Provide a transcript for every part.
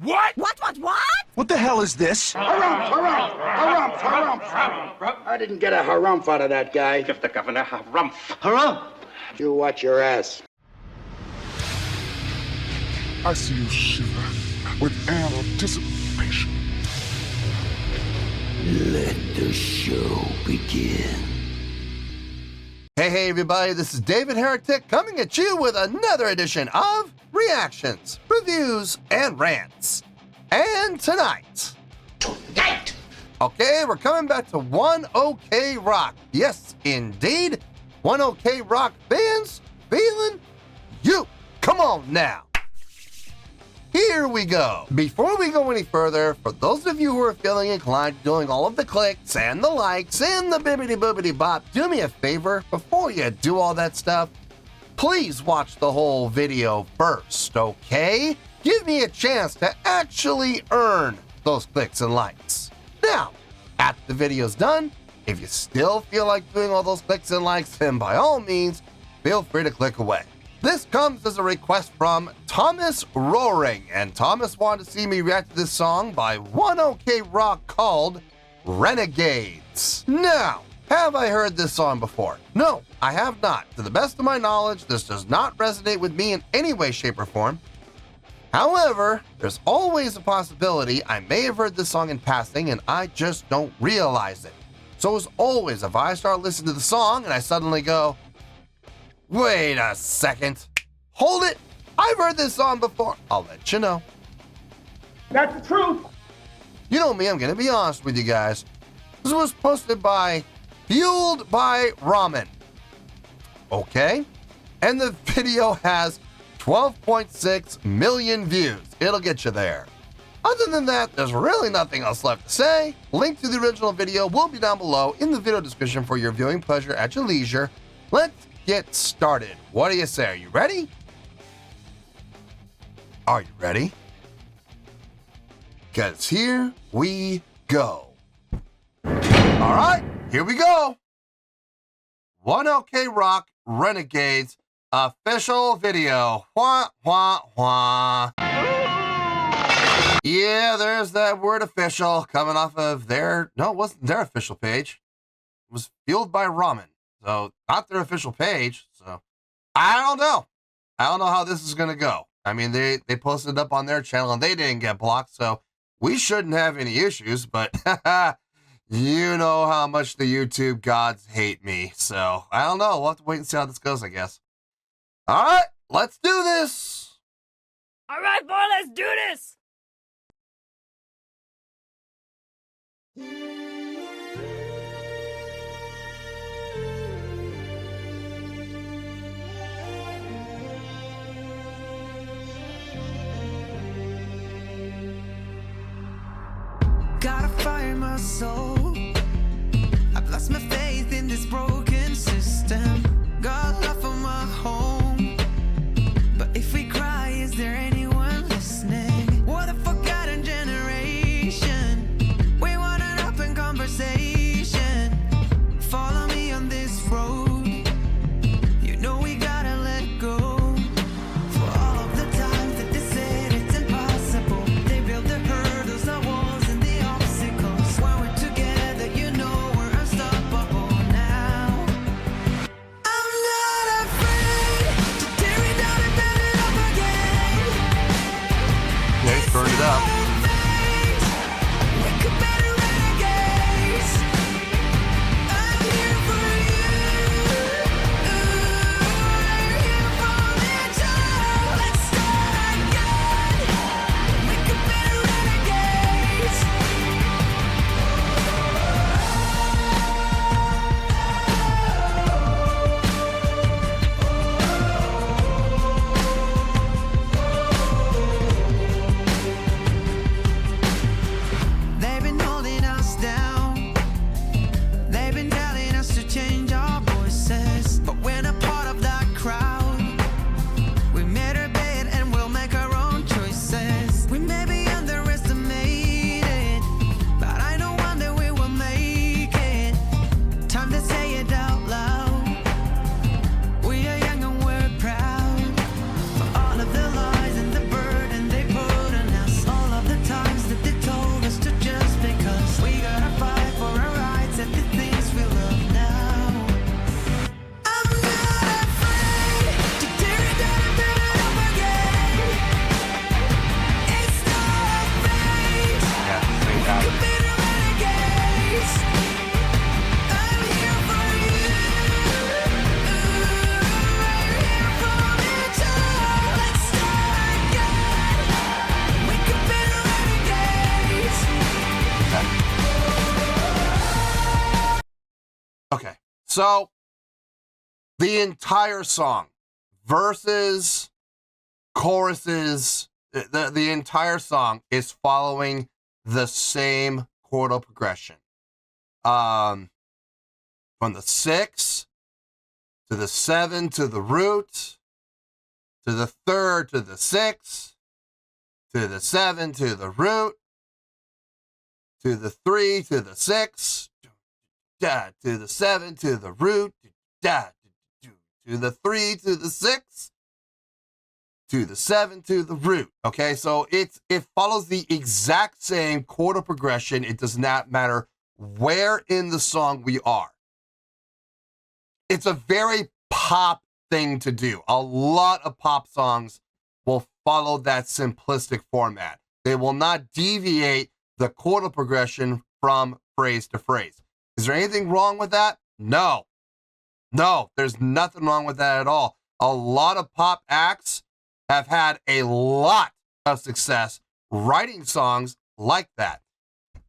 What? What? What the hell is this? Harumph. I didn't get a harumph out of that guy. Give the governor harumph. Harumph! You watch your ass. I see you shiver with anticipation. Let the show begin. Hey everybody, this is David Heretic coming at you with another edition of Reactions, Reviews, and Rants. And tonight, okay, we're coming back to One OK Rock. Yes, indeed, One OK Rock fans, feeling you. Come on now. Here we go. Before we go any further, for those of you who are feeling inclined to doing all of the clicks and the likes and the bibbity boobity bop, do me a favor, before you do all that stuff, please watch the whole video first, okay? Give me a chance to actually earn those clicks and likes. Now, after the video's done, if you still feel like doing all those clicks and likes, then by all means, feel free to click away. This comes as a request from Thomas Roaring, and Thomas wanted to see me react to this song by One OK Rock called Renegades. Now, have I heard this song before? No, I have not. To the best of my knowledge, this does not resonate with me in any way, shape, or form. However, there's always a possibility I may have heard this song in passing and I just don't realize it. So as always, if I start listening to the song and I suddenly go, wait a second, hold it, I've heard this song before, I'll let you know. That's the truth. You know me, I'm gonna be honest with you guys. This was posted by Fueled by Ramen. Okay? And the video has 12.6 million views. It'll get you there. Other than that, there's really nothing else left to say. Link to the original video will be down below in the video description for your viewing pleasure at your leisure. Let's get started. What do you say? Are you ready? Are you ready? Because here we go. All right, here we go. One OK Rock Renegades official video. Wah, wah, wah. Yeah, there's that word official coming off of their, no, it wasn't their official page. It was Fueled by Ramen. So not their official page. So I don't know. I don't know how this is going to go. I mean, they posted it up on their channel and they didn't get blocked. So we shouldn't have any issues, but you know how much the YouTube gods hate me. So I don't know. We'll have to wait and see how this goes, I guess. All right, let's do this. All right, boy, let's do this. Gotta fire my soul. I've lost my faith in this broken system. Got love for my home. But if we cry, is there anyone listening? We're the forgotten generation. We want an open conversation. Follow me on this road. You know we gotta let go. For all of the times that they said it's impossible, they built the hurdles, the walls, and the obstacles. When we're together, you know we're unstoppable now. I'm not afraid to tear it down and build it up again. Okay, burn it up. We could better renegades. I'm here for you. We're here for each other. Let's start again. We could better renegades. So the entire song, verses, choruses, the entire song is following the same chordal progression. From the 6 to the 7 to the root, to the 3rd to the 6, to the 7 to the root, to the 3 to the 6, to the 7 to the root, to the 3 to the 6, to the 7 to the root. Okay, so it follows the exact same chordal progression. It does not matter where in the song we are. It's a very pop thing to do. A lot of pop songs will follow that simplistic format. They will not deviate the chordal progression from phrase to phrase. Is there anything wrong with that? No. No, there's nothing wrong with that at all. A lot of pop acts have had a lot of success writing songs like that.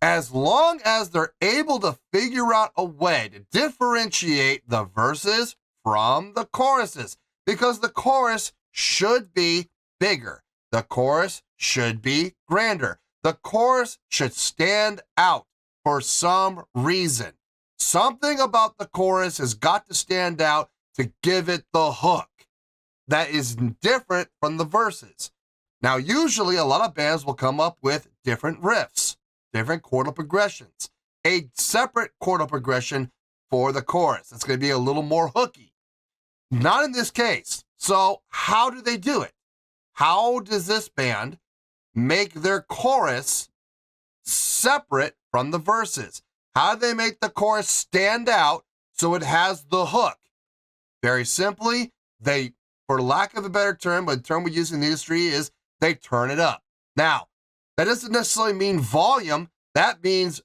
As long as they're able to figure out a way to differentiate the verses from the choruses, because the chorus should be bigger. The chorus should be grander. The chorus should stand out for some reason. Something about the chorus has got to stand out to give it the hook that is different from the verses. Now, usually a lot of bands will come up with different riffs, different chordal progressions, a separate chordal progression for the chorus. It's going to be a little more hooky. Not in this case. So how do they do it? How does this band make their chorus separate from the verses? How do they make the chorus stand out so it has the hook? Very simply, they, for lack of a better term, but the term we use in the industry is they turn it up. Now, that doesn't necessarily mean volume. That means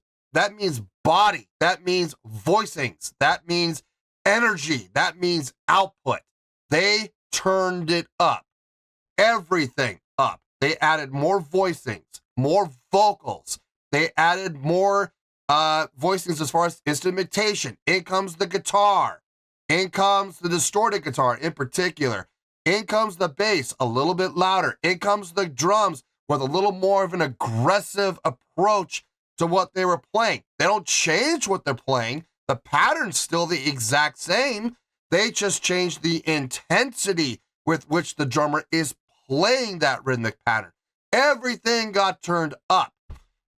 body. That means voicings. That means energy. That means output. They turned it up. Everything up. They added more voicings, more vocals. They added more voicings as far as instrumentation. In comes the guitar. In comes the distorted guitar in particular. In comes the bass, a little bit louder. In comes the drums with a little more of an aggressive approach to what they were playing. They don't change what they're playing. The pattern's still the exact same. They just change the intensity with which the drummer is playing that rhythmic pattern. Everything got turned up,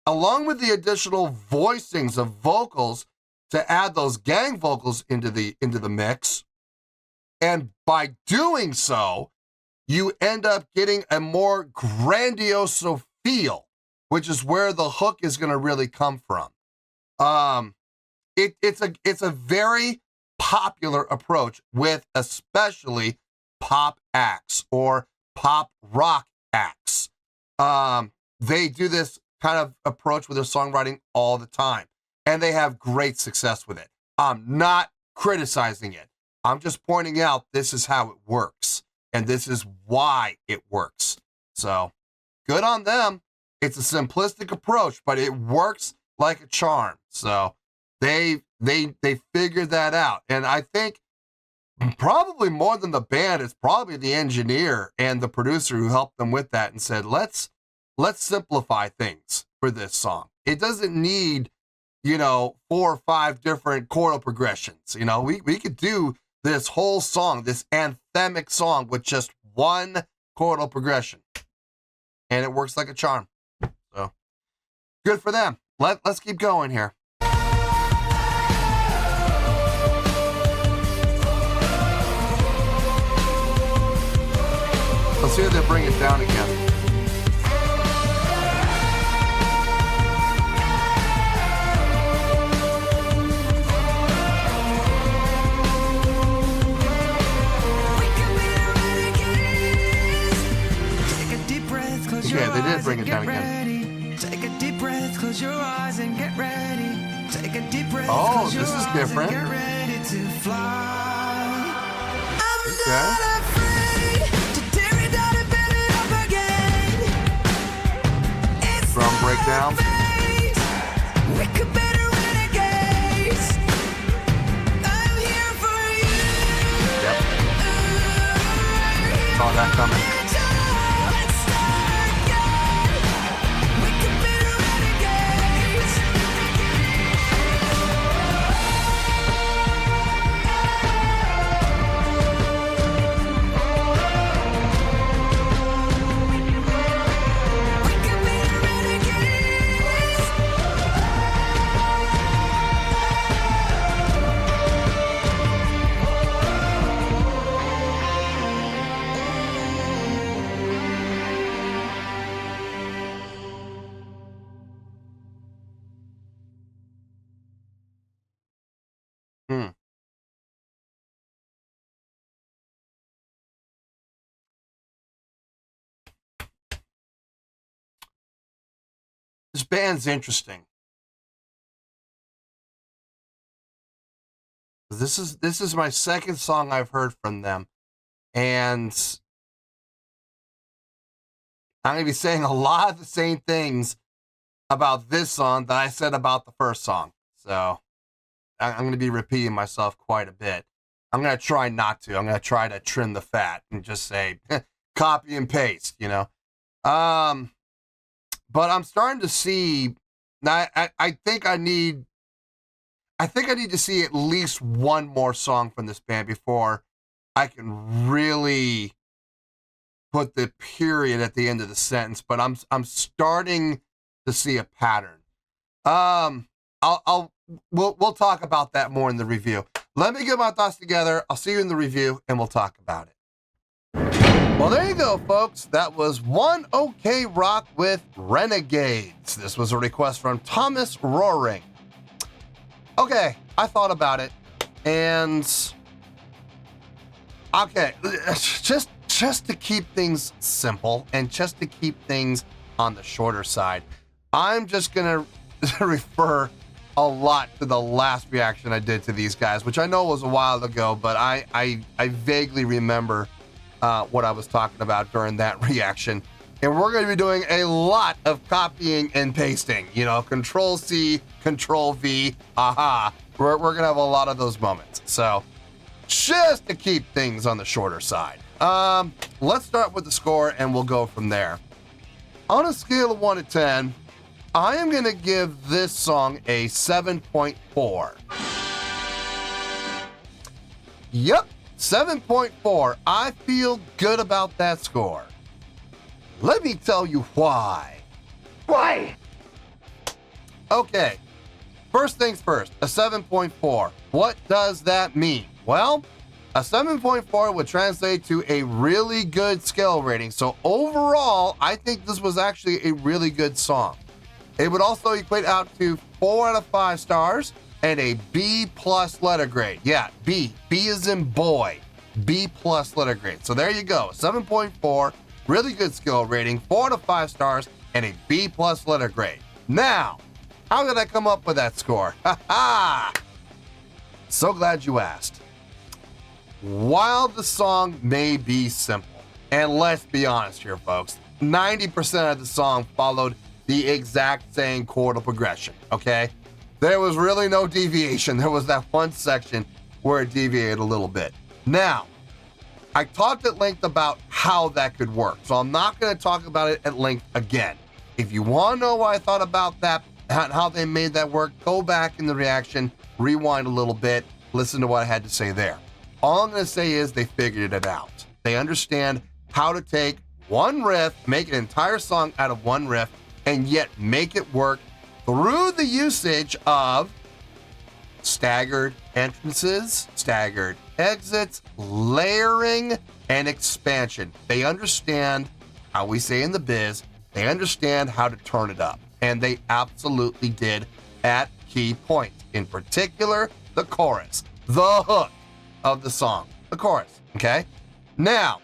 along with the additional voicings of vocals to add those gang vocals into the mix. And by doing so, you end up getting a more grandiose feel, which is where the hook is going to really come from. It's a very popular approach with especially pop acts or pop rock acts. They do this kind of approach with their songwriting all the time, and they have great success with it. I'm not criticizing it. I'm just pointing out this is how it works, and this is why it works. So good on them. It's a simplistic approach, but it works like a charm. So they figured that out. And I think probably more than the band, it's probably the engineer and the producer who helped them with that and said, let's simplify things for this song. It doesn't need, 4 or 5 different chordal progressions. We could do this whole song, this anthemic song, with just one chordal progression. And it works like a charm. So good for them. Let's keep going here. Let's see if they bring it down again. Okay, they did bring it down again. Take a deep breath, close your eyes and get ready. Take a deep breath, oh, this is different. get ready to fly. I'm okay. not afraid to tear it down and build it up again. It's Drum breakdown. We could be the renegades. I'm here saw that coming. This band's interesting. This is my second song I've heard from them, and I'm gonna be saying a lot of the same things about this song that I said about the first song. So I'm gonna be repeating myself quite a bit. I'm gonna try not to. I'm gonna try to trim the fat and just say copy and paste, you know. But I'm starting to see. I think I need to see at least one more song from this band before I can really put the period at the end of the sentence. But I'm starting to see a pattern. We'll talk about that more in the review. Let me get my thoughts together. I'll see you in the review, and we'll talk about it. Well, there you go, folks. That was One OK Rock with Renegades. This was a request from Thomas Roaring. Okay, I thought about it, and okay, just to keep things simple and just to keep things on the shorter side, I'm just gonna refer a lot to the last reaction I did to these guys, which I know was a while ago, but I vaguely remember what I was talking about during that reaction. And we're going to be doing a lot of copying and pasting, you know, Control C, Control V, aha. We're going to have a lot of those moments. So just to keep things on the shorter side. Let's start with the score and we'll go from there. On a scale of 1 to 10, I am going to give this song a 7.4. Yep. 7.4. I feel good about that score. Let me tell you why. Why? Okay, first things first, a 7.4. What does that mean? Well, a 7.4 would translate to a really good skill rating. So overall, I think this was actually a really good song. It would also equate out to 4 out of 5 stars. And a B+ letter grade. Yeah, B is in boy. B+ letter grade. So there you go. 7.4, really good skill rating, 4 out of 5 stars, and a B+ letter grade. Now, how did I come up with that score? Ha ha! So glad you asked. While the song may be simple, and let's be honest here, folks, 90% of the song followed the exact same chordal progression, okay? There was really no deviation. There was that one section where it deviated a little bit. Now, I talked at length about how that could work, so I'm not going to talk about it at length again. If you want to know what I thought about that and how they made that work, go back in the reaction, rewind a little bit, listen to what I had to say there. All I'm going to say is they figured it out. They understand how to take one riff, make an entire song out of one riff, and yet make it work through the usage of staggered entrances, staggered exits, layering, and expansion. They understand how we say in the biz, they understand how to turn it up. And they absolutely did at key points. In particular, the chorus, the hook of the song, the chorus, okay? Now,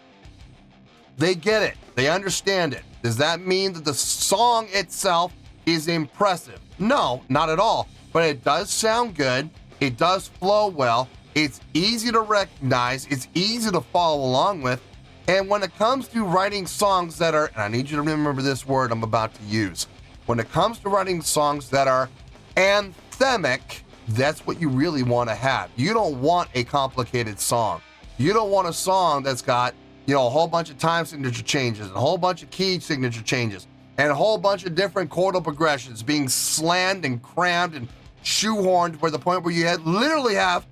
they get it. They understand it. Does that mean that the song itself is impressive? No, not at all. But it does sound good. It does flow well. It's easy to recognize. It's easy to follow along with. And when it comes to writing songs that are, and I need you to remember this word I'm about to use. When it comes to writing songs that are anthemic, that's what you really want to have. You don't want a complicated song. You don't want a song that's got a whole bunch of time signature changes, and a whole bunch of key signature changes, and a whole bunch of different chordal progressions being slammed and crammed and shoehorned to the point where you literally have,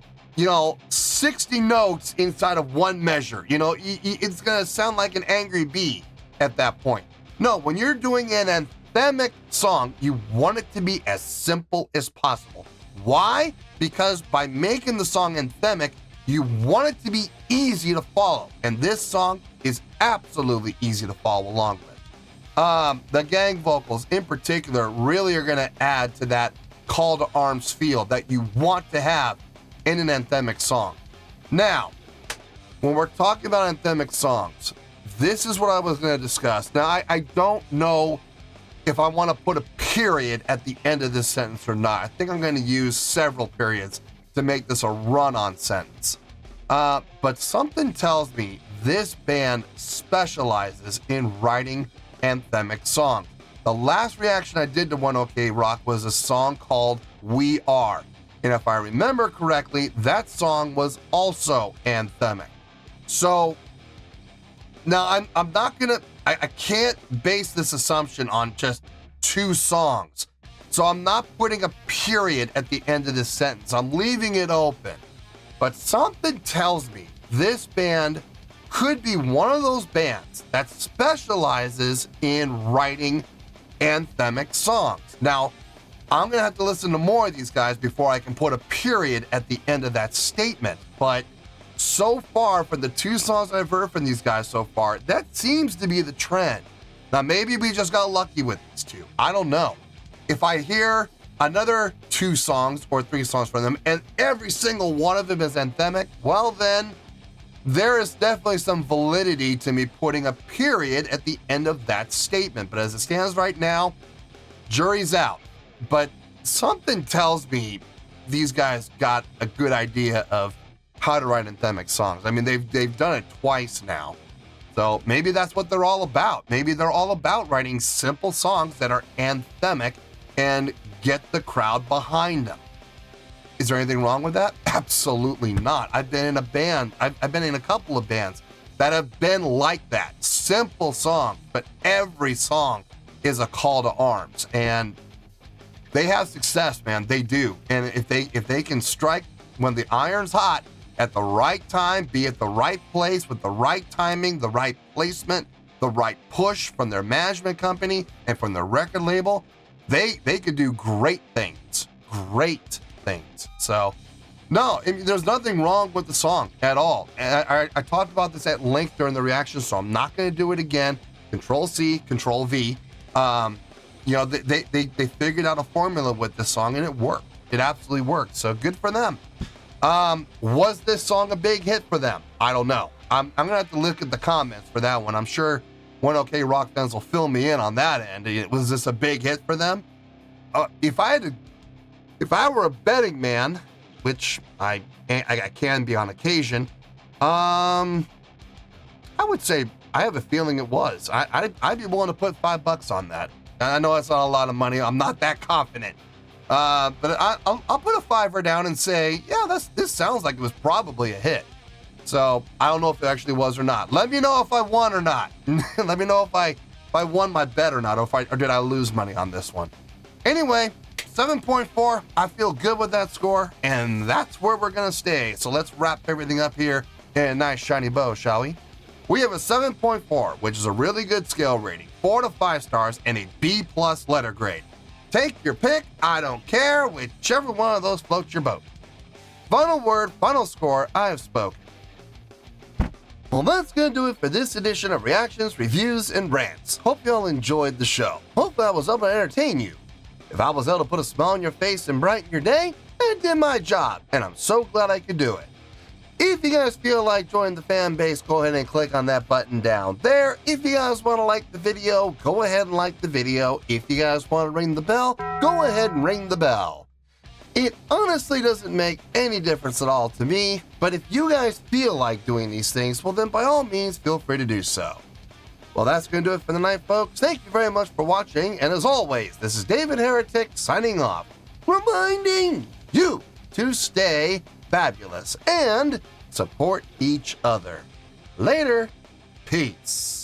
60 notes inside of one measure. It's going to sound like an angry bee at that point. No, when you're doing an anthemic song, you want it to be as simple as possible. Why? Because by making the song anthemic, you want it to be easy to follow. And this song is absolutely easy to follow along with. The gang vocals in particular really are going to add to that call to arms feel that you want to have in an anthemic song. Now, when we're talking about anthemic songs, this is what I was going to discuss. Now, I don't know if I want to put a period at the end of this sentence or not. I think I'm going to use several periods to make this a run-on sentence. But something tells me this band specializes in writing anthemic songs. The last reaction I did to One OK Rock was a song called We Are. And if I remember correctly, that song was also anthemic. So now I'm not gonna, I can't base this assumption on just 2 songs. So I'm not putting a period at the end of this sentence. I'm leaving it open. But something tells me this band could be one of those bands that specializes in writing anthemic songs. Now, I'm going to have to listen to more of these guys before I can put a period at the end of that statement. But so far, for the 2 songs I've heard from these guys so far, that seems to be the trend. Now, maybe we just got lucky with these 2. I don't know. If I hear another 2 songs or 3 songs from them and every single one of them is anthemic, well then, there is definitely some validity to me putting a period at the end of that statement. But as it stands right now, jury's out. But something tells me these guys got a good idea of how to write anthemic songs. I mean, they've done it twice now. So maybe that's what they're all about. Maybe they're all about writing simple songs that are anthemic and get the crowd behind them. Is there anything wrong with that? Absolutely not. I've been in a band, I've been in a couple of bands that have been like that. Simple songs, but every song is a call to arms. And they have success, man. They do. And if they can strike when the iron's hot at the right time, be at the right place with the right timing, the right placement, the right push from their management company and from their record label, they could do great things. Great things. So, no, there's nothing wrong with the song at all. And I talked about this at length during the reaction, so I'm not going to do it again. Control C, Control V. They figured out a formula with this song and it worked. It absolutely worked. So good for them. Was this song a big hit for them? I don't know. I'm going to have to look at the comments for that one. I'm sure One OK Rock fans will fill me in on that end. Was this a big hit for them? If I were a betting man, which I can be on occasion, I would say I have a feeling it was. I'd be willing to put $5 on that. I know that's not a lot of money. I'm not that confident. But I'll put a $5 down and say, yeah, this sounds like it was probably a hit. So I don't know if it actually was or not. Let me know if I won or not. Let me know if I won my bet or not, or did I lose money on this one. Anyway, 7.4, I feel good with that score, and that's where we're going to stay. So let's wrap everything up here in a nice shiny bow, shall we? We have a 7.4, which is a really good scale rating, 4 to 5 stars, and a B+ letter grade. Take your pick, I don't care, whichever one of those floats your boat. Final word, final score, I have spoken. Well, that's going to do it for this edition of Reactions, Reviews, and Rants. Hope you all enjoyed the show. Hope I was able to entertain you. If I was able to put a smile on your face and brighten your day, I did my job, and I'm so glad I could do it. If you guys feel like joining the fan base, go ahead and click on that button down there. If you guys want to like the video, go ahead and like the video. If you guys want to ring the bell, go ahead and ring the bell. It honestly doesn't make any difference at all to me, but if you guys feel like doing these things, well then by all means, feel free to do so. Well, that's going to do it for the night, folks. Thank you very much for watching, and as always, this is David Heretic signing off, reminding you to stay fabulous and support each other. Later. Peace.